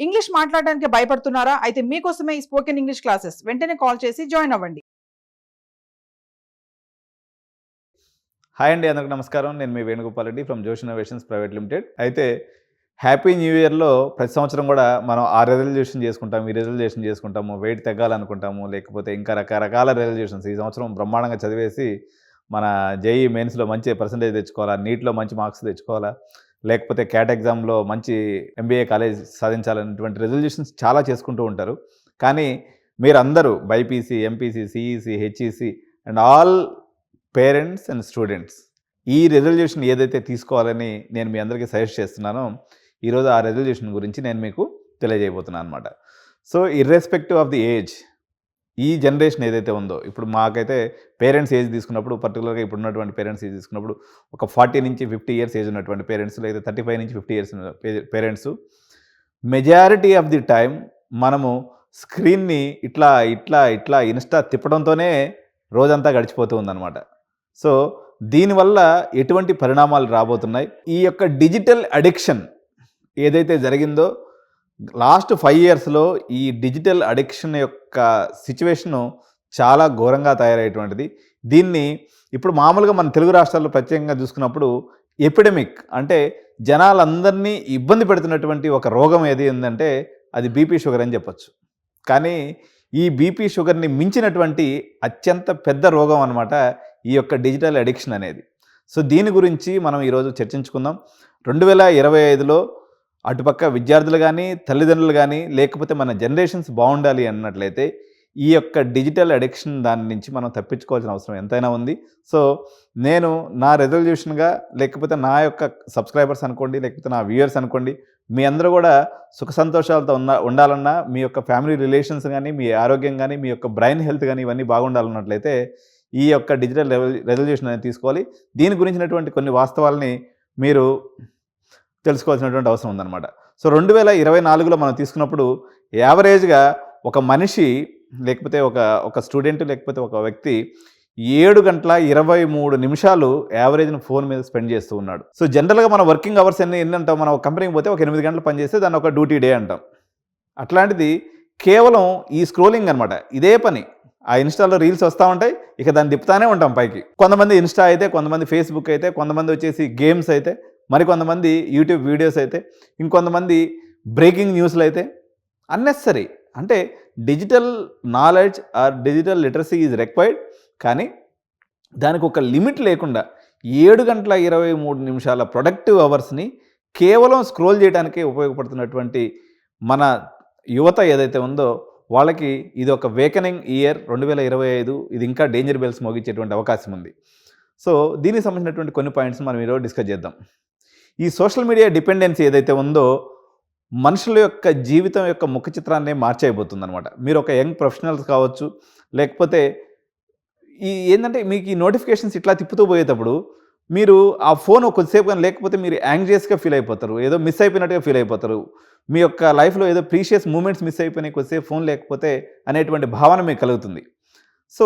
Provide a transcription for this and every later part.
English మాట్లాడడానికి భయపడుతున్నారా? అయితే మీకోసమే ఈ స్పోకెన్ ఇంగ్లీష్ క్లాసెస్. వెంటనే కాల్ చేసి జాయిన్ అవ్వండి. హాయ్ అండి, అందరికి నమస్కారం. నేను మీ వేణుగోపాల్ రెడ్డి ఫ్రమ్ జోష్ ఇన్నోవేషన్స్ ప్రైవేట్ లిమిటెడ్. అయితే హ్యాపీ న్యూ ఇయర్లో ప్రతి సంవత్సరం కూడా మనం ఆ రెజల్యూషన్ చేసుకుంటాము, ఈ రెజల్యూషన్ చేసుకుంటాము, వెయిట్ తగ్గాలనుకుంటాము, లేకపోతే ఇంకా రకరకాల రెజల్యూషన్స్. ఈ సంవత్సరం బ్రహ్మాండంగా చదివేసి మన జేఈ మెయిన్స్లో మంచి పర్సంటేజ్ తెచ్చుకోవాలా, నీట్లో మంచి మార్క్స్ తెచ్చుకోవాలా, లేకపోతే క్యాట్ ఎగ్జామ్లో మంచి ఎంబీఏ కాలేజ్ సాధించాలనేటువంటి రెజల్యూషన్స్ చాలా చేసుకుంటూ ఉంటారు. కానీ మీరందరూ BiPC, MPC, CEC, HEC and all parents and students ఈ రెజల్యూషన్ ఏదైతే తీసుకోవాలని నేను మీ అందరికీ సజెస్ట్ చేస్తున్నానో, ఈరోజు ఆ రెజల్యూషన్ గురించి నేను మీకు తెలియజేయబోతున్నాను అనమాట. So irrespective of the age, ఈ జనరేషన్ ఏదైతే ఉందో, ఇప్పుడు మాకైతే పేరెంట్స్ ఏజ్ తీసుకున్నప్పుడు, పర్టికులర్గా ఇప్పుడు ఉన్నటువంటి పేరెంట్స్ ఏజ్ తీసుకున్నప్పుడు ఒక 40 నుంచి 50 ఇయర్స్ ఏజ్ ఉన్నటువంటి పేరెంట్స్, లేదా 35 నుంచి 50 years parents, majority of the time మనము స్క్రీన్ని ఇట్లా ఇట్లా ఇట్లా ఇన్స్టా తిప్పడంతోనే రోజంతా గడిచిపోతూ ఉందన్నమాట. సో దీనివల్ల ఎటువంటి పరిణామాలు రాబోతున్నాయి, ఈ యొక్క డిజిటల్ అడిక్షన్ ఏదైతే జరిగిందో లాస్ట్ 5 ఇయర్స్లో, ఈ డిజిటల్ అడిక్షన్ యొక్క సిచ్యువేషను చాలా ఘోరంగా తయారయ్యేటువంటిది. దీన్ని ఇప్పుడు మామూలుగా మన తెలుగు రాష్ట్రాల్లో ప్రత్యేకంగా చూసుకున్నప్పుడు ఎపిడమిక్, అంటే జనాలందరినీ ఇబ్బంది పెడుతున్నటువంటి ఒక రోగం ఏది ఉందంటే అది బీపీ షుగర్ అని చెప్పచ్చు. కానీ ఈ బీపీ షుగర్ని మించినటువంటి అత్యంత పెద్ద రోగం అనమాట ఈ యొక్క డిజిటల్ అడిక్షన్ అనేది. సో దీని గురించి మనం ఈరోజు చర్చించుకుందాం. 2025లో అటుపక్క విద్యార్థులు కానీ, తల్లిదండ్రులు కానీ, లేకపోతే మన జనరేషన్స్ బాగుండాలి అన్నట్లయితే ఈ యొక్క డిజిటల్ అడిక్షన్ దాని నుంచి మనం తప్పించుకోవాల్సిన అవసరం ఎంతైనా ఉంది. సో నేను నా రెజల్యూషన్గా, లేకపోతే నా యొక్క సబ్స్క్రైబర్స్ అనుకోండి, లేకపోతే నా వ్యూయర్స్ అనుకోండి, మీ అందరూ కూడా సుఖ సంతోషాలతో ఉండాలన్నా, మీ యొక్క ఫ్యామిలీ రిలేషన్స్ కానీ, మీ ఆరోగ్యం కానీ, మీ యొక్క బ్రెయిన్ హెల్త్ కానీ ఇవన్నీ బాగుండాలన్నట్లయితే ఈ యొక్క డిజిటల్ రెజల్యూషన్ అనేది తీసుకోవాలి. దీని గురించినటువంటి కొన్ని వాస్తవాలని మీరు తెలుసుకోవాల్సినటువంటి అవసరం ఉందన్నమాట. సో 2024లో మనం తీసుకున్నప్పుడు యావరేజ్గా ఒక మనిషి, లేకపోతే ఒక స్టూడెంట్, లేకపోతే ఒక వ్యక్తి 7 గంటల 23 నిమిషాలు యావరేజ్ని ఫోన్ మీద స్పెండ్ చేస్తూ ఉన్నాడు. సో జనరల్గా మన వర్కింగ్ అవర్స్ ఎన్ని అంటాం, మనం ఒక కంపెనీకి పోతే ఒక 8 గంటలు పనిచేస్తే దాన్ని ఒక డ్యూటీ డే అంటాం. అట్లాంటిది కేవలం ఈ స్క్రోలింగ్ అనమాట, ఇదే పని. ఆ ఇన్స్టాలో రీల్స్ వస్తూ ఉంటాయి, ఇక దాన్ని తిప్పుతానే ఉంటాం పైకి. కొంతమంది ఇన్స్టా అయితే, కొంతమంది ఫేస్బుక్ అయితే, కొంతమంది వచ్చేసి గేమ్స్ అయితే, మరికొంతమంది యూట్యూబ్ వీడియోస్ అయితే, ఇంకొంతమంది బ్రేకింగ్ న్యూస్లు అయితే. అన్నెసరీ అంటే digital knowledge or digital literacy is required, కానీ దానికి ఒక లిమిట్ లేకుండా 7 గంటల 23 నిమిషాల ప్రొడక్టివ్ అవర్స్ని కేవలం స్క్రోల్ చేయడానికే ఉపయోగపడుతున్నటువంటి మన యువత ఏదైతే ఉందో, వాళ్ళకి ఇది ఒక వేకనింగ్ ఇయర్ 2025. ఇది ఇంకా డేంజర్ బెల్స్ మోగించేటువంటి అవకాశం ఉంది. సో దీనికి సంబంధించినటువంటి కొన్ని పాయింట్స్ మనం ఈరోజు డిస్కస్ చేద్దాం. ఈ సోషల్ మీడియా డిపెండెన్సీ ఏదైతే ఉందో మనుషుల యొక్క జీవితం యొక్క ముఖ చిత్రాన్ని మార్చేయబోతుందన్నమాట. మీరు ఒక యంగ్ ప్రొఫెషనల్స్ కావచ్చు, లేకపోతే ఏంటంటే మీకు ఈ నోటిఫికేషన్స్ ఇట్లా తిప్పుతూ పోయేటప్పుడు మీరు ఆ ఫోన్ కొద్దిసేపు కానీ లేకపోతే మీరు యాంగ్జియస్గా ఫీల్ అయిపోతారు, ఏదో మిస్ అయిపోయినట్టుగా ఫీల్ అయిపోతారు. మీ యొక్క లైఫ్లో ఏదో ప్రీషియస్ మూమెంట్స్ మిస్ అయిపోయినాయి కొద్దిసేపు ఫోన్ లేకపోతే అనేటువంటి భావన మీకు కలుగుతుంది. సో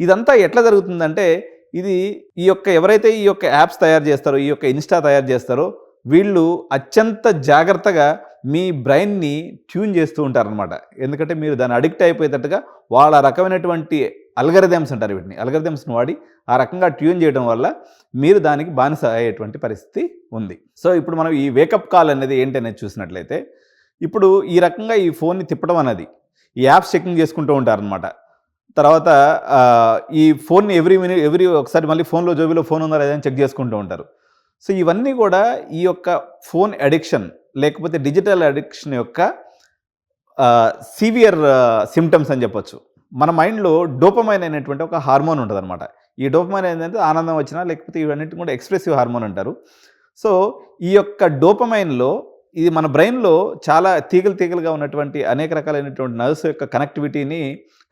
ఇదంతా ఎట్లా జరుగుతుందంటే, ఇది ఎవరైతే ఈ యొక్క యాప్స్ తయారు చేస్తారో, ఈ యొక్క ఇన్స్టా తయారు చేస్తారో, వీళ్ళు అత్యంత జాగ్రత్తగా మీ బ్రెయిన్ని ట్యూన్ చేస్తూ ఉంటారనమాట. ఎందుకంటే మీరు దాన్ని అడిక్ట్ అయిపోయేటట్టుగా వాళ్ళ రకమైనటువంటి అల్గరిథమ్స్ అంటారు, వీటిని అల్గరిథమ్స్ని వాడి ఆ రకంగా ట్యూన్ చేయడం వల్ల మీరు దానికి బానిస అయ్యేటువంటి పరిస్థితి ఉంది. సో ఇప్పుడు మనం ఈ వేకప్ కాల్ అనేది ఏంటనేది చూసినట్లయితే, ఇప్పుడు ఈ రకంగా ఈ ఫోన్ని తిప్పడం అనేది, ఈ యాప్స్ చెకింగ్ చేసుకుంటూ ఉంటారనమాట. తర్వాత ఈ ఫోన్ని ఎవ్రీ ఒకసారి మళ్ళీ ఫోన్లో జోబీలో ఫోన్ ఉందా లేదని చెక్ చేసుకుంటూ ఉంటారు. సో ఇవన్నీ కూడా ఈ యొక్క ఫోన్ అడిక్షన్, లేకపోతే డిజిటల్ అడిక్షన్ యొక్క సివియర్ సిమ్టమ్స్ అని చెప్పొచ్చు. మన మైండ్లో డోపమైన్ అనేటువంటి ఒక హార్మోన్ ఉంటుంది అనమాట. ఈ డోపమైన్ ఏంటంటే ఆనందం వచ్చినా, లేకపోతే ఇవన్నిటిని కూడా ఎక్స్ప్రెసివ్ హార్మోన్ అంటారు. సో ఈ యొక్క డోపమైన్లో ఇది మన బ్రెయిన్లో చాలా తీగలుగా ఉన్నటువంటి అనేక రకాలైనటువంటి నర్వ్స్ యొక్క కనెక్టివిటీని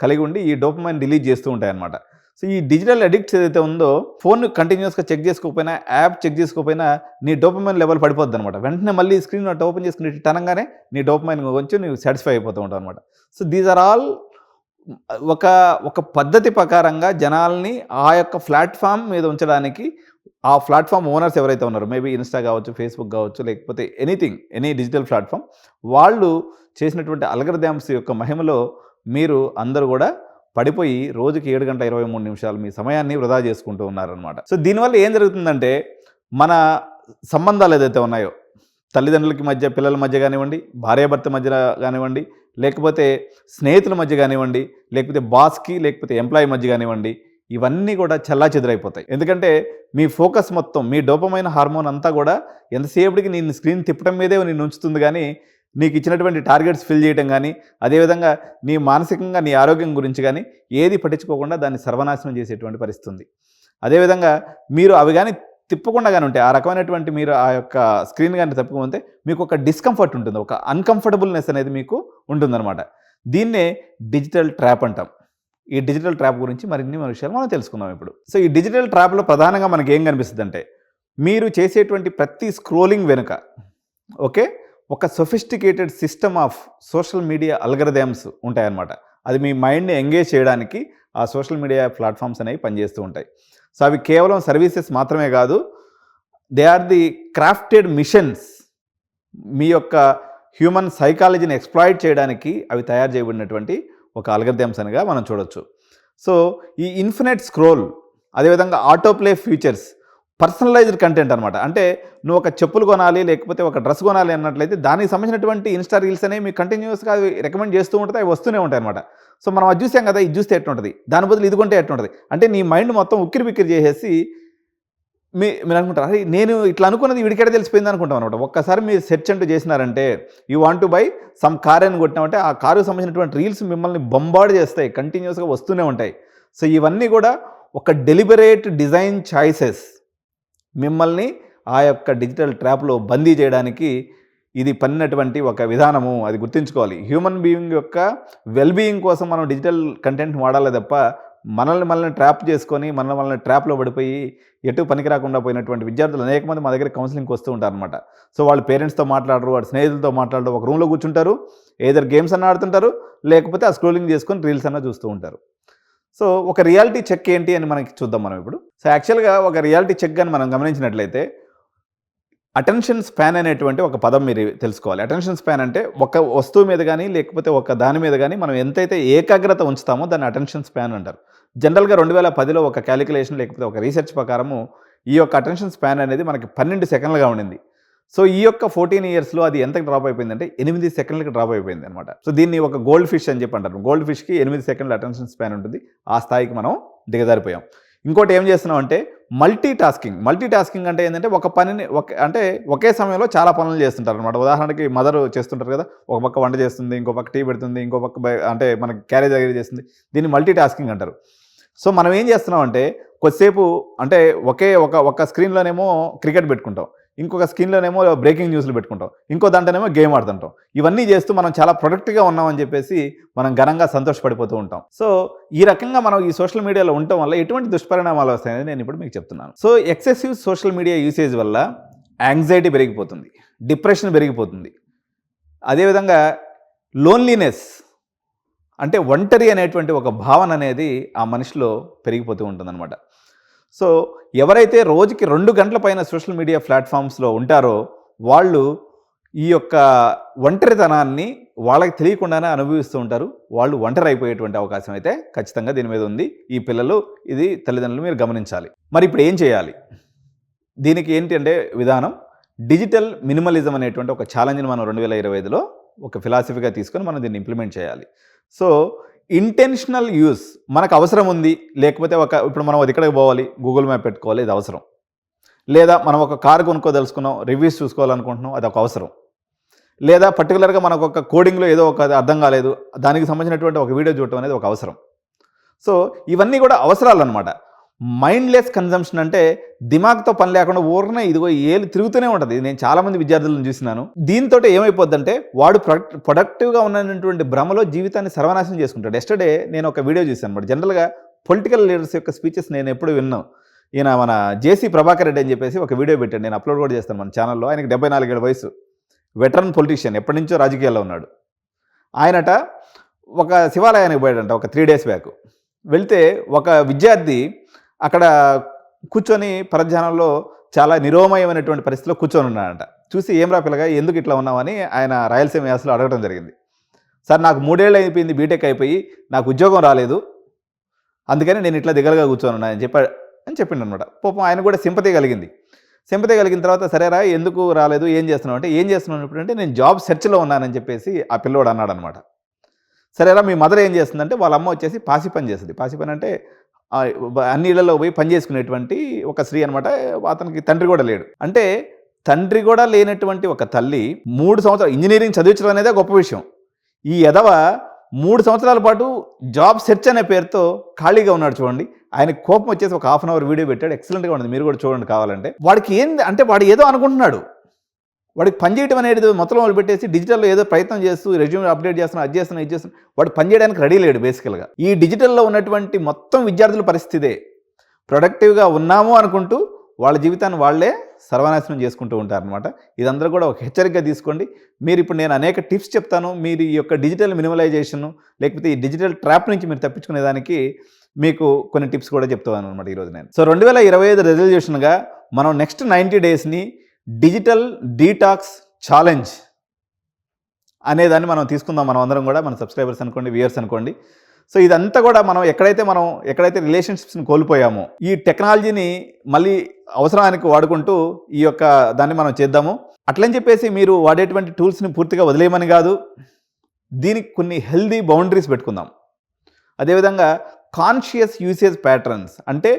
కలిగి ఉండి ఈ డోపమైన్ రిలీజ్ చేస్తూ ఉంటాయన్నమాట. సో ఈ డిజిటల్ అడిక్ట్స్ ఏదైతే ఉందో, ఫోన్ కంటిన్యూస్గా చెక్ చేసుకోకపోయినా, యాప్ చెక్ చేసుకోకపోయినా నీ డోపమైన్ లెవెల్ పడిపోద్ది అనమాట. వెంటనే మళ్ళీ స్క్రీన్ ఓపెన్ చేసుకుని టనంగానే నీ డోపమైన్ కొంచెం నువ్వు సాటిస్ఫై అయిపోతూ ఉంటావు అనమాట. సో దీస్ ఆర్ ఆల్ ఒక పద్ధతి ప్రకారంగా జనాల్ని ఆ యొక్క ప్లాట్ఫామ్ మీద ఉంచడానికి ఆ ప్లాట్ఫామ్ ఓనర్స్ ఎవరైతే ఉన్నారో మేబీ ఇన్స్టా కావచ్చు, ఫేస్బుక్ కావచ్చు, లేకపోతే ఎనీ డిజిటల్ ప్లాట్ఫామ్, వాళ్ళు చేసినటువంటి అల్గరిథమ్స్ యొక్క మహిమలో మీరు అందరూ కూడా పడిపోయి రోజుకి 7 గంటల 23 నిమిషాలు మీ సమయాన్ని వృధా చేసుకుంటూ ఉన్నారనమాట. సో దీనివల్ల ఏం జరుగుతుందంటే మన సంబంధాలు ఏదైతే ఉన్నాయో తల్లిదండ్రులకి మధ్య, పిల్లల మధ్య కానివ్వండి, భార్యాభర్త మధ్య కానివ్వండి, లేకపోతే స్నేహితుల మధ్య కానివ్వండి, లేకపోతే బాస్కి లేకపోతే ఎంప్లాయీ మధ్య కానివ్వండి, ఇవన్నీ కూడా చెల్లాచెదురైపోతాయి. ఎందుకంటే మీ ఫోకస్ మొత్తం, మీ డోపమైన్ హార్మోన్ అంతా కూడా ఎంతసేపటికి నేను స్క్రీన్ తిప్పడం మీదే నిన్ను ఉంచుతుంది, కానీ నీకు ఇచ్చినటువంటి టార్గెట్స్ ఫిల్ చేయడం కానీ, అదేవిధంగా నీ మానసికంగా నీ ఆరోగ్యం గురించి కానీ ఏది పట్టించుకోకుండా దాన్ని సర్వనాశనం చేసేటువంటి పరిస్థితి ఉంది. అదేవిధంగా మీరు అవి కానీ తిప్పకుండా కానీ ఉంటే, ఆ రకమైనటువంటి మీరు ఆ యొక్క స్క్రీన్ కానీ తప్పుకుంటే మీకు ఒక డిస్కంఫర్ట్ ఉంటుంది, ఒక అన్కంఫర్టబుల్నెస్ అనేది మీకు ఉంటుందన్నమాట. దీన్నే డిజిటల్ ట్రాప్ అంటాం. ఈ డిజిటల్ ట్రాప్ గురించి మరిన్ని విషయాలు మనం తెలుసుకుందాం ఇప్పుడు. సో ఈ డిజిటల్ ట్రాప్లో ప్రధానంగా మనకి ఏం కనిపిస్తుంది అంటే, మీరు చేసేటువంటి ప్రతి స్క్రోలింగ్ వెనుక ఒక sophisticated system of social media algorithms ఉంటాయన్నమాట. అది మీ మైండ్ని ఎంగేజ్ చేయడానికి ఆ సోషల్ మీడియా ప్లాట్ఫామ్స్ అనేవి పనిచేస్తూ ఉంటాయి. సో అవి కేవలం సర్వీసెస్ మాత్రమే కాదు, they are the crafted missions. మీ యొక్క హ్యూమన్ సైకాలజీని ఎక్స్ప్లాయిట్ చేయడానికి అవి తయారు చేయబడినటువంటి ఒక అల్గరిథమ్స్ అనిగా మనం చూడొచ్చు. సో ఈ ఇన్ఫినిట్ స్క్రోల్, అదేవిధంగా ఆటోప్లే ఫీచర్స్, పర్సనలైజ్డ్ కంటెంట్ అనమాట. అంటే నువ్వు ఒక చెప్పులు కొనాలి, లేకపోతే ఒక డ్రెస్ కొనాలి అన్నట్లయితే దానికి సంబంధించినటువంటి ఇన్స్టా రీల్స్ అనేవి మీకు కంటిన్యూస్గా అవి రికమెండ్ చేస్తూ ఉంటుంది, అవి వస్తూనే ఉంటాయి అనమాట. సో మనం అది చూసాం కదా, ఇది చూస్తే ఎట్లుంటుంది, దాని బదులు ఇది కొంటే ఎట్లుంటుంది అంటే నీ మైండ్ మొత్తం ఉక్కిరి బిక్కిరి చేసేసి మీరు అనుకుంటారు, అరే నేను ఇట్లా అనుకున్నది వీడికెడ తెలిసిపోయింది అనుకుంటాం అనమాట. ఒక్కసారి మీరు సెర్చ్ అంటూ చేసినారంటే, you want to buy some car అని కొట్టినామంటే ఆ కారుకు సంబంధించినటువంటి రీల్స్ మిమ్మల్ని బొంబార్డ్ చేస్తాయి, కంటిన్యూస్గా వస్తూనే ఉంటాయి. సో ఇవన్నీ కూడా ఒక డెలిబరేట్ డిజైన్ చాయిసెస్ మిమ్మల్ని ఆ యొక్క డిజిటల్ ట్రాప్లో బందీ చేయడానికి ఇది పన్నినటువంటి ఒక విధానము. అది గుర్తుంచుకోవాలి. హ్యూమన్ బీయింగ్ యొక్క వెల్ బీయింగ్ కోసం మనం డిజిటల్ కంటెంట్ వాడాలి తప్ప మనల్ని ట్రాప్ చేసుకొని మనల్ని ట్రాప్లో పడిపోయి ఎటు పనికి రాకుండా పోయినటువంటి విద్యార్థులు అనేక మంది మా దగ్గర కౌన్సిలింగ్కి వస్తూ ఉంటారు అనమాట. సో వాళ్ళు పేరెంట్స్తో మాట్లాడరు, వాళ్ళ స్నేహితులతో మాట్లాడరు, ఒక రూమ్లో కూర్చుంటారు, ఏదర్ గేమ్స్ అన్న ఆడుతుంటారు, లేకపోతే ఆ స్క్రోలింగ్ చేసుకొని రీల్స్ అన్న చూస్తూ ఉంటారు. సో ఒక రియాలిటీ చెక్ ఏంటి అని మనకి చూద్దాం మనం ఇప్పుడు. సో యాక్చువల్గా ఒక రియాలిటీ చెక్ అని మనం గమనించినట్లయితే అటెన్షన్ స్పాన్ అనేటువంటి ఒక పదం మీరు తెలుసుకోవాలి. అటెన్షన్ స్పాన్ అంటే ఒక వస్తువు మీద కానీ లేకపోతే ఒక దాని మీద కానీ మనం ఎంతైతే ఏకాగ్రత ఉంచుతామో దాన్ని అటెన్షన్ స్పాన్ అంటారు. జనరల్గా 2010లో ఒక క్యాలిక్యులేషన్ లేకపోతే ఒక రీసెర్చ్ ప్రకారము ఈ యొక్క అటెన్షన్ స్పాన్ అనేది మనకి 12 సెకండ్లుగా ఉండింది. సో ఈ యొక్క 14 ఇయర్స్లో అది ఎంతకు డ్రాప్ అయిపోయిందంటే 8 సెకండ్లకి డ్రాప్ అయిపోయింది అనమాట. సో దీన్ని ఒక గోల్డ్ ఫిష్ అని చెప్పి అంటారు. గోల్డ్ ఫిష్కి 8 సెకండ్ల అటెన్షన్ స్పాన్ ఉంటుంది. ఆ స్థాయికి మనం దిగజారిపోయాం. ఇంకోటి ఏం చేస్తున్నాం అంటే మల్టీ టాస్కింగ్ అంటే ఏంటంటే ఒక పనిని ఒకే సమయంలో చాలా పనులు చేస్తుంటారు అనమాట. ఉదాహరణకి మదర్ చేస్తుంటారు కదా, ఒక పక్క వంట చేస్తుంది, ఇంకో పక్క టీ పెడుతుంది, ఇంకో పక్క మనకి క్యారేజ్ దగ్గర చేస్తుంది. దీన్ని మల్టీ టాస్కింగ్ అంటారు. సో మనం ఏం చేస్తున్నాం అంటే కొద్దిసేపు అంటే ఒక స్క్రీన్లోనేమో క్రికెట్ పెట్టుకుంటాం, ఇంకొక స్క్రీన్లోనేమో బ్రేకింగ్ న్యూస్లు పెట్టుకుంటాం, ఇంకో దాంట్లోనేమో గేమ్ ఆడుతుంటాం. ఇవన్నీ చేస్తూ మనం చాలా ప్రొడక్టివ్గా ఉన్నామని చెప్పేసి మనం ఘనంగా సంతోషపడిపోతూ ఉంటాం. సో ఈ రకంగా మనం ఈ సోషల్ మీడియాలో ఉండటం వల్ల ఎటువంటి దుష్పరిణామాలు వస్తాయని నేను ఇప్పుడు మీకు చెప్తున్నాను. So excessive social media usage వల్ల యాంగ్జైటీ పెరిగిపోతుంది, డిప్రెషన్ పెరిగిపోతుంది, అదేవిధంగా లోన్లీనెస్ అంటే ఒంటరి అనేటువంటి ఒక భావన అనేది ఆ మనిషిలో పెరిగిపోతూ ఉంటుందన్నమాట. సో ఎవరైతే రోజుకి 2 గంటల పైన సోషల్ మీడియా ప్లాట్ఫామ్స్లో ఉంటారో వాళ్ళు ఈ యొక్క ఒంటరితనాన్ని వాళ్ళకి తెలియకుండానే అనుభవిస్తూ ఉంటారు. వాళ్ళు ఒంటరి అయిపోయేటువంటి అవకాశం అయితే ఖచ్చితంగా దీని మీద ఉంది. ఈ పిల్లలు, ఇది తల్లిదండ్రులు మీరు గమనించాలి. మరి ఇప్పుడు ఏం చేయాలి? దీనికి ఏంటి అంటే విధానం డిజిటల్ మినిమలిజం అనేటువంటి ఒక ఛాలెంజ్ని మనం 2025లో ఒక ఫిలాసఫీగా తీసుకొని మనం దీన్ని ఇంప్లిమెంట్ చేయాలి. సో ఇంటెన్షనల్ యూస్ మనకు అవసరం ఉంది, లేకపోతే ఇప్పుడు మనం ఎక్కడికి పోవాలి, గూగుల్ మ్యాప్ పెట్టుకోవాలి, ఇది అవసరం. లేదా మనం ఒక కారు కొనుక్కోదలుచుకున్నాం, రివ్యూస్ చూసుకోవాలనుకుంటున్నాం, అది ఒక అవసరం. లేదా పర్టికులర్గా మనకు ఒక కోడింగ్లో ఏదో ఒక అర్థం కాలేదు, దానికి సంబంధించినటువంటి ఒక వీడియో చూడటం అనేది ఒక అవసరం. సో ఇవన్నీ కూడా అవసరాలు అనమాట. మైండ్లెస్ కన్జంప్షన్ అంటే దిమాగ్తో పని లేకుండా ఊరినే ఇదిగో ఏళ్ళు తిరుగుతూనే ఉంటుంది. నేను చాలామంది విద్యార్థులను చూసినాను. దీంతో ఏమైపోద్దంటే వాడు ప్రొడక్టివ్గా ఉన్నటువంటి భ్రమలో జీవితాన్ని సర్వనాశనం చేసుకుంటాడు. ఎస్టర్డే నేను ఒక వీడియో చూశాను అనమాట. జనరల్గా పొలిటికల్ లీడర్స్ యొక్క స్పీచెస్ నేను ఎప్పుడు విన్నాను. ఈయన మన జేసీ ప్రభాకర్ రెడ్డి అని చెప్పేసి ఒక వీడియో పెట్టాడు, నేను అప్లోడ్ కూడా చేస్తాను మన ఛానల్లో. ఆయనకి 74 ఏళ్ల వయసు, వెటరన్ పొలిటీషియన్, ఎప్పటి నుంచో రాజకీయాల్లో ఉన్నాడు. ఆయనట ఒక శివాలయానికి పోయాడంట ఒక 3 days బ్యాక్. వెళ్తే ఒక విద్యార్థి అక్కడ కూర్చొని పరధ్యానంలో చాలా నిరోమయమైనటువంటి పరిస్థితిలో కూర్చొని ఉన్నాడంట. చూసి ఏం రా పిల్లగా ఎందుకు ఇట్లా ఉన్నామని ఆయన రాయలసీమ యాసలో అడగడం జరిగింది. సార్ నాకు 3 ఏళ్ళు అయిపోయింది బీటెక్ అయిపోయి, నాకు ఉద్యోగం రాలేదు, అందుకని నేను ఇట్లా దిగలుగా కూర్చొని ఉన్నా అని చెప్పిండు అనమాట. పాపం ఆయన కూడా సింపతి కలిగింది. సింపతి కలిగిన తర్వాత సరేరా ఎందుకు రాలేదు, ఏం చేస్తున్నావు అంటే, ఏం చేస్తున్నావు ఇప్పుడంటే నేను జాబ్ సెర్చ్లో ఉన్నానని చెప్పేసి ఆ పిల్లోడు అన్నాడు అనమాట. సరేరా మీ మదర్ ఏం చేస్తుందంటే, వాళ్ళ అమ్మ వచ్చేసి పాసి పని చేస్తుంది. పాసి పని అంటే అన్ని ఇళ్లలో పోయి పని చేసుకునేటువంటి ఒక స్త్రీ అనమాట. అతనికి తండ్రి కూడా లేడు. అంటే తండ్రి కూడా లేనటువంటి ఒక తల్లి 3 సంవత్సరాలు ఇంజనీరింగ్ చదివించడం అనేదే గొప్ప విషయం. ఈ ఎదవ 3 సంవత్సరాల పాటు జాబ్ సెర్చ్ అనే పేరుతో ఖాళీగా ఉన్నాడు చూడండి. ఆయనకు కోపం వచ్చేసి ఒక 1/2 అవర్ వీడియో పెట్టాడు. ఎక్సలెంట్గా ఉంటుంది, మీరు కూడా చూడండి కావాలంటే. వాడికి ఏంది అంటే వాడు ఏదో అనుకుంటున్నాడు, వాడికి పని చేయడం అనేది మొత్తం వాళ్ళు పెట్టేసి డిజిటల్లో ఏదో ప్రయత్నం చేస్తూ రెజ్యూమ్ అప్డేట్ చేస్తున్నా, అది చేస్తున్నా, ఇది చేస్తున్నా, వాడు పని చేయడానికి రెడీ లేడు బేసికల్గా. ఈ డిజిటల్లో ఉన్నటువంటి మొత్తం విద్యార్థుల పరిస్థితే ప్రొడక్టివ్గా ఉన్నాము అనుకుంటూ వాళ్ళ జీవితాన్ని వాళ్ళే సర్వనాశనం చేసుకుంటూ ఉంటారనమాట. ఇదందరూ కూడా ఒక హెచ్చరికగా తీసుకోండి. మీరు ఇప్పుడు నేను అనేక టిప్స్ చెప్తాను, మీరు ఈ యొక్క డిజిటల్ మినిమలైజేషన్ లేకపోతే ఈ డిజిటల్ ట్రాప్ నుంచి మీరు తప్పించుకునేదానికి మీకు కొన్ని టిప్స్ కూడా చెప్తాను అనమాట ఈరోజు నేను. సో 2025 రెజల్యూషన్గా మనం నెక్స్ట్ 90 డేస్ని డిజిటల్ డీటాక్స్ ఛాలెంజ్ అనేదాన్ని మనం తీసుకుందాం. మనం అందరం కూడా మన సబ్స్క్రైబర్స్ అనుకోండి, వ్యూయర్స్ అనుకోండి. సో ఇదంతా కూడా మనం ఎక్కడైతే రిలేషన్షిప్స్ని కోల్పోయామో ఈ టెక్నాలజీని మళ్ళీ అవసరానికి వాడుకుంటూ ఈ యొక్క దాన్ని మనం చేద్దాము. అట్లని చెప్పేసి మీరు వాడేటువంటి టూల్స్ని పూర్తిగా వదిలేయమని కాదు, దీనికి కొన్ని హెల్దీ బౌండరీస్ పెట్టుకుందాం. అదేవిధంగా కాన్షియస్ యూసేజ్ ప్యాటర్న్స్ అంటే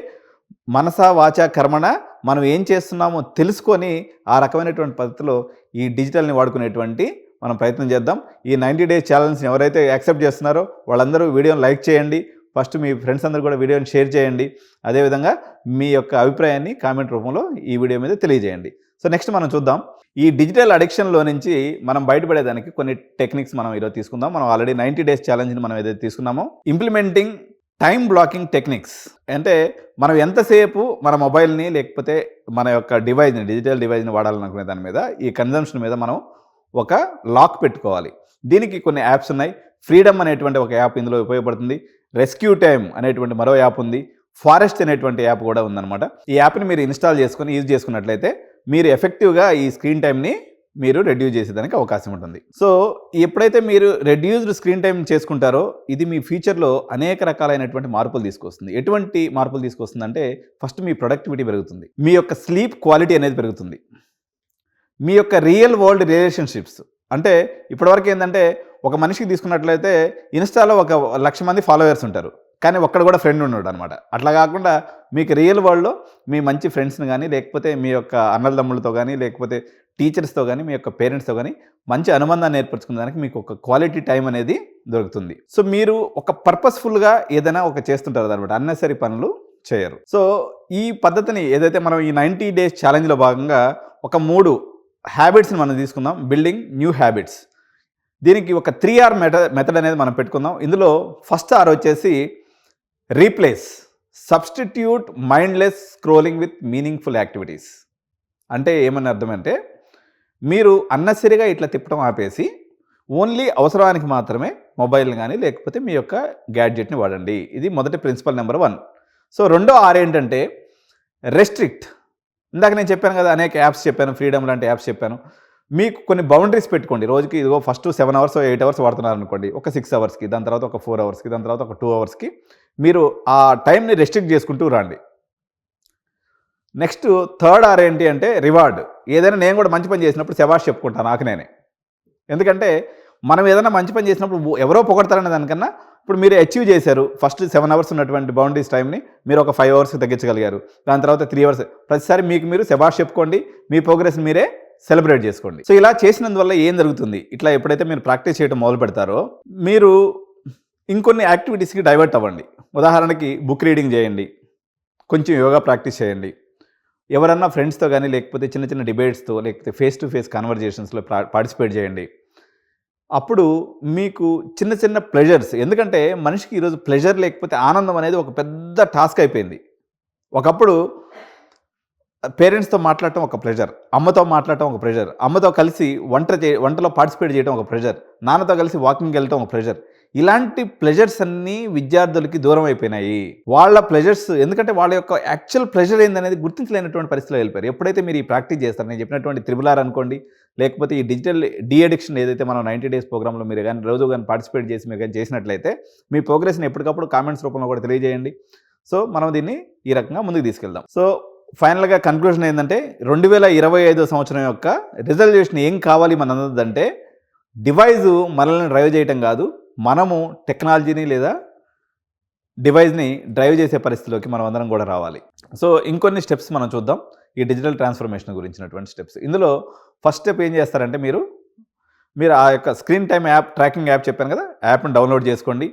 మనసా వాచా కర్మణ మనం ఏం చేస్తున్నామో తెలుసుకొని ఆ రకమైనటువంటి పద్ధతిలో ఈ డిజిటల్ని వాడుకునేటువంటి మనం ప్రయత్నం చేద్దాం. ఈ 90 డేస్ ఛాలెంజ్ని ఎవరైతే యాక్సెప్ట్ చేస్తున్నారో వాళ్ళందరూ వీడియోని లైక్ చేయండి. ఫస్ట్ మీ ఫ్రెండ్స్ అందరూ కూడా వీడియోని షేర్ చేయండి. అదేవిధంగా మీ యొక్క అభిప్రాయాన్ని కామెంట్ రూపంలో ఈ వీడియో మీద తెలియజేయండి. సో నెక్స్ట్ మనం చూద్దాం, ఈ డిజిటల్ అడిక్షన్లో నుంచి మనం బయటపడేదానికి కొన్ని టెక్నిక్స్ మనం ఈరోజు తీసుకుందాం. మనం ఆల్రెడీ 90 డేస్ ఛాలెంజ్ని మనం ఏదైతే తీసుకున్నామో, ఇంప్లిమెంటింగ్ టైం బ్లాకింగ్ టెక్నిక్స్ అంటే మనం ఎంతసేపు మన మొబైల్ని లేకపోతే మన యొక్క డివైజ్ని డిజిటల్ డివైజ్ని వాడాలనుకునే దాని మీద ఈ కన్జంప్షన్ మీద మనం ఒక లాక్ పెట్టుకోవాలి. దీనికి కొన్ని యాప్స్ ఉన్నాయి. ఫ్రీడమ్ అనేటువంటి ఒక యాప్ ఇందులో ఉపయోగపడుతుంది. రెస్క్యూ టైమ్ అనేటువంటి మరో యాప్ ఉంది. ఫారెస్ట్ అనేటువంటి యాప్ కూడా ఉందన్నమాట. ఈ యాప్ని మీరు ఇన్స్టాల్ చేసుకొని యూజ్ చేసుకున్నట్లయితే మీరు ఎఫెక్టివ్గా ఈ స్క్రీన్ టైంని మీరు రెడ్యూస్ చేసేదానికి అవకాశం ఉంటుంది. సో ఎప్పుడైతే మీరు రెడ్యూస్డ్ స్క్రీన్ టైం చేసుకుంటారో ఇది మీ ఫ్యూచర్లో అనేక రకాలైనటువంటి మార్పులు తీసుకొస్తుంది. ఎటువంటి మార్పులు తీసుకొస్తుందంటే ఫస్ట్ మీ ప్రొడక్టివిటీ పెరుగుతుంది, మీ యొక్క స్లీప్ క్వాలిటీ అనేది పెరుగుతుంది, మీ యొక్క రియల్ వరల్డ్ రిలేషన్షిప్స్ అంటే ఇప్పటివరకు ఏంటంటే ఒక మనిషికి తీసుకున్నట్లయితే ఇన్స్టాలో 1,00,000 మంది ఫాలోవర్స్ ఉంటారు, కానీ ఒక్కడ కూడా ఫ్రెండ్ ఉన్నాడు అనమాట. అట్లా కాకుండా మీకు రియల్ వరల్డ్లో మీ మంచి ఫ్రెండ్స్ని కానీ లేకపోతే మీ యొక్క అన్నదమ్ములతో కానీ లేకపోతే టీచర్స్తో కానీ మీ యొక్క పేరెంట్స్తో కానీ మంచి అనుబంధాన్ని ఏర్పరచుకునే దానికి మీకు ఒక క్వాలిటీ టైం అనేది దొరుకుతుంది. సో మీరు ఒక పర్పస్ఫుల్గా ఏదైనా చేస్తుంటారు అనమాట, అన్నెసరీ పనులు చేయరు. సో ఈ పద్ధతిని ఏదైతే మనం ఈ 90 డేస్ ఛాలెంజ్లో భాగంగా ఒక 3 హ్యాబిట్స్ని మనం తీసుకుందాం, బిల్డింగ్ న్యూ హ్యాబిట్స్. దీనికి ఒక 3R మెథడ్ అనేది మనం పెట్టుకుందాం. ఇందులో ఫస్ట్ R వచ్చేసి replace, substitute mindless scrolling with meaningful activities. అంటే ఏమని అర్థం అంటే మీరు అన్నెసరీగా ఇట్లా తిప్పడం ఆపేసి ఓన్లీ అవసరానికి మాత్రమే మొబైల్ని కానీ లేకపోతే మీ యొక్క గ్యాడ్జెట్ని వాడండి. ఇది మొదటి ప్రిన్సిపల్ నెంబర్ 1. సో రెండో R ఏంటంటే రెస్ట్రిక్ట్. ఇందాక నేను చెప్పాను కదా, అనేక యాప్స్ చెప్పాను, ఫ్రీడమ్ లాంటి యాప్స్ చెప్పాను. మీకు కొన్ని బౌండరీస్ పెట్టుకోండి. రోజుకి ఇదిగో ఫస్ట్ 7 అవర్స్ 8 అవర్స్ వాడుతున్నారు అనుకోండి, ఒక 6 అవర్స్కి, దాని తర్వాత ఒక 4 అవర్స్కి, దాని తర్వాత ఒక 2 అవర్స్కి మీరు ఆ టైంని రెస్ట్రిక్ట్ చేసుకుంటూ రండి. నెక్స్ట్ థర్డ్ R ఏంటి అంటే రివార్డ్. ఏదైనా నేను కూడా మంచి పని చేసినప్పుడు శభాష్ చెప్పుకుంటాను నాకు నేనే. ఎందుకంటే మనం ఏదైనా మంచి పని చేసినప్పుడు ఎవరో పొగడతారనే దానికన్నా ఇప్పుడు మీరు అచీవ్ చేశారు. ఫస్ట్ 7 అవర్స్ ఉన్నటువంటి బౌండరీస్ టైంని మీరు ఒక 5 అవర్స్కి తగ్గించగలిగారు. దాని తర్వాత 3 అవర్స్. ప్రతిసారి మీకు మీరు శభాష్ చెప్పుకోండి, మీ ప్రోగ్రెస్ మీరే సెలబ్రేట్ చేసుకోండి. సో ఇలా చేసినందువల్ల ఏం జరుగుతుంది, ఇట్లా ఎప్పుడైతే మీరు ప్రాక్టీస్ చేయడం మొదలు పెడతారో మీరు ఇంకొన్ని యాక్టివిటీస్కి డైవర్ట్ అవ్వండి. ఉదాహరణకి బుక్ రీడింగ్ చేయండి, కొంచెం యోగా ప్రాక్టీస్ చేయండి, ఎవరన్నా ఫ్రెండ్స్తో కానీ లేకపోతే చిన్న చిన్న డిబేట్స్తో లేకపోతే ఫేస్ టు ఫేస్ కన్వర్జేషన్స్లో పార్టిసిపేట్ చేయండి. అప్పుడు మీకు చిన్న చిన్న ప్లెజర్స్, ఎందుకంటే మనిషికి ఈరోజు ప్లెజర్ లేకపోతే ఆనందం అనేది ఒక పెద్ద టాస్క్ అయిపోయింది. ఒకప్పుడు పేరెంట్స్తో మాట్లాడటం ఒక ప్లెజర్, అమ్మతో మాట్లాడటం ఒక ప్లెజర్, అమ్మతో కలిసి వంటలో పార్టిసిపేట్ చేయడం ఒక ప్లెజర్, నాన్నతో కలిసి వాకింగ్కి వెళ్ళటం ఒక ప్లెజర్. ఇలాంటి ప్లెజర్స్ అన్నీ విద్యార్థులకి దూరం అయిపోయినాయి. వాళ్ళ ప్లెజర్స్ ఎందుకంటే వాళ్ళ యొక్క యాక్చువల్ ప్లెజర్ ఏందనేది గుర్తించలేనటువంటి పరిస్థితిలో వెళ్ళిపోయారు. ఎప్పుడైతే మీరు ఈ ప్రాక్టీస్ చేస్తారు, నేను చెప్పినటువంటి త్రిబుల్ అనుకోండి, లేకపోతే ఈ డిజిటల్ డీ అడిక్షన్ ఏదైతే మనం 90 డేస్ ప్రోగ్రామ్లో మీరు కానీ రోజు కానీ పార్టిసిపేట్ చేసి మీరు కానీ చేసినట్లయితే మీ ప్రోగ్రెస్ని ఎప్పటికప్పుడు కామెంట్స్ రూపంలో కూడా తెలియజేయండి. సో మనం దీన్ని ఈ రకంగా ముందుకు తీసుకెళ్దాం. సో ఫైనల్గా కన్క్లూజన్ ఏంటంటే 2025 సంవత్సరం యొక్క రిజల్యూషన్ ఏం కావాలి మనందంటే డివైజు మనల్ని డ్రైవ్ చేయటం కాదు, మనము టెక్నాలజీని లేదా డివైజ్ని డ్రైవ్ చేసే పరిస్థితిలోకి మనం అందరం కూడా రావాలి. సో ఇంకొన్ని స్టెప్స్ మనం చూద్దాం ఈ డిజిటల్ ట్రాన్స్ఫర్మేషన్ గురించినటువంటి స్టెప్స్. ఇందులో ఫస్ట్ స్టెప్ ఏం చేస్తారంటే మీరు ఆ యొక్క screen time app tracking app చెప్పాను కదా, యాప్ని డౌన్లోడ్ చేసుకోండి.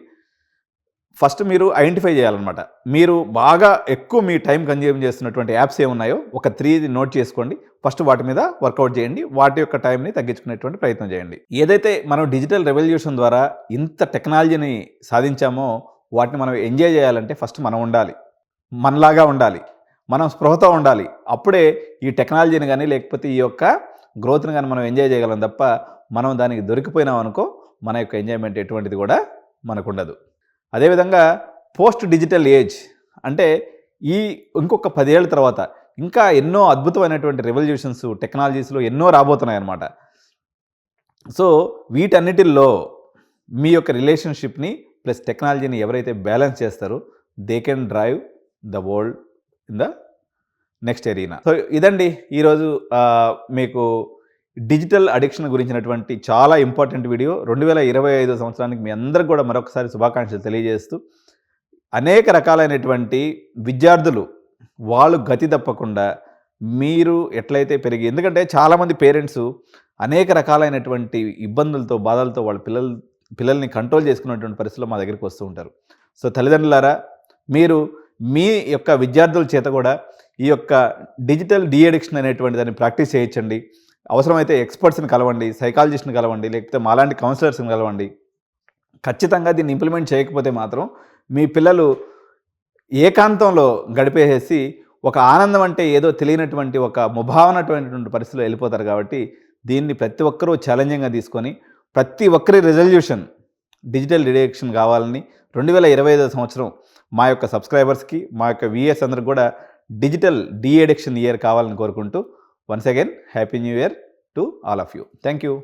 ఫస్ట్ మీరు ఐడెంటిఫై చేయాలన్నమాట. మీరు బాగా ఎక్కువ మీ టైం కన్జ్యూమ్ చేస్తున్నటువంటి యాప్స్ ఏమున్నాయో ఒక 3 నోట్ చేసుకోండి. ఫస్ట్ వాటి మీద వర్కౌట్ చేయండి, వాటి యొక్క టైంని తగ్గించుకునేటువంటి ప్రయత్నం చేయండి. ఏదైతే మనం డిజిటల్ రెవల్యూషన్ ద్వారా ఇంత టెక్నాలజీని సాధించామో వాటిని మనం ఎంజాయ్ చేయాలంటే ఫస్ట్ మనం ఉండాలి, మనలాగా ఉండాలి, మనం స్పృహతో ఉండాలి. అప్పుడే ఈ టెక్నాలజీని కానీ లేకపోతే ఈ యొక్క గ్రోత్ని కానీ మనం ఎంజాయ్ చేయగలం తప్ప మనం దానికి దొరికిపోయినాం అనుకో మన యొక్క ఎంజాయ్మెంట్ ఎటువంటిది కూడా మనకు ఉండదు. అదేవిధంగా పోస్ట్ డిజిటల్ ఏజ్ అంటే ఇంకొక 10 ఏళ్ళ తర్వాత ఇంకా ఎన్నో అద్భుతమైనటువంటి రెవల్యూషన్స్ టెక్నాలజీస్లో ఎన్నో రాబోతున్నాయి అన్నమాట. సో వీటన్నిటిల్లో మీ యొక్క రిలేషన్షిప్ని ప్లస్ టెక్నాలజీని ఎవరైతే బ్యాలెన్స్ చేస్తారో they can drive the world in the next arena. So ఇదండి ఈరోజు మీకు డిజిటల్ అడిక్షన్ గురించినటువంటి చాలా ఇంపార్టెంట్ వీడియో. 2025 సంవత్సరానికి మీ అందరికి కూడా మరొకసారి శుభాకాంక్షలు తెలియజేస్తూ అనేక రకాలైనటువంటి విద్యార్థులు వాళ్ళు గతి తప్పకుండా మీరు ఎట్లయితే పెరిగి, ఎందుకంటే చాలామంది పేరెంట్స్ అనేక రకాలైనటువంటి ఇబ్బందులతో బాధలతో వాళ్ళ పిల్లల్ని కంట్రోల్ చేసుకున్నటువంటి పరిస్థితుల్లో మా దగ్గరికి వస్తూ ఉంటారు. సో తల్లిదండ్రులారా మీరు మీ యొక్క విద్యార్థుల చేత కూడా ఈ యొక్క డిజిటల్ డీ అడిక్షన్ అనేటువంటి దాన్ని ప్రాక్టీస్ చేయించండి. అవసరమైతే ఎక్స్పర్ట్స్ని కలవండి, సైకాలజిస్ట్ని కలవండి, లేకపోతే మాలాంటి కౌన్సిలర్స్ని కలవండి. ఖచ్చితంగా దీన్ని ఇంప్లిమెంట్ చేయకపోతే మాత్రం మీ పిల్లలు ఏకాంతంలో గడిపేసి ఒక ఆనందం అంటే ఏదో తెలియనటువంటి ఒక ముభావనటువంటి పరిస్థితిలో వెళ్ళిపోతారు. కాబట్టి దీన్ని ప్రతి ఒక్కరూ ఛాలెంజింగ్గా తీసుకొని ప్రతి ఒక్కరి రెజల్యూషన్ డిజిటల్ డిడక్షన్ కావాలని 2025 సంవత్సరం మా యొక్క సబ్స్క్రైబర్స్కి మా యొక్క విఎస్ అందరికి కూడా డిజిటల్ డీ అడిక్షన్ ఇయర్ కావాలని కోరుకుంటూ once again happy new year to all of you. Thank you.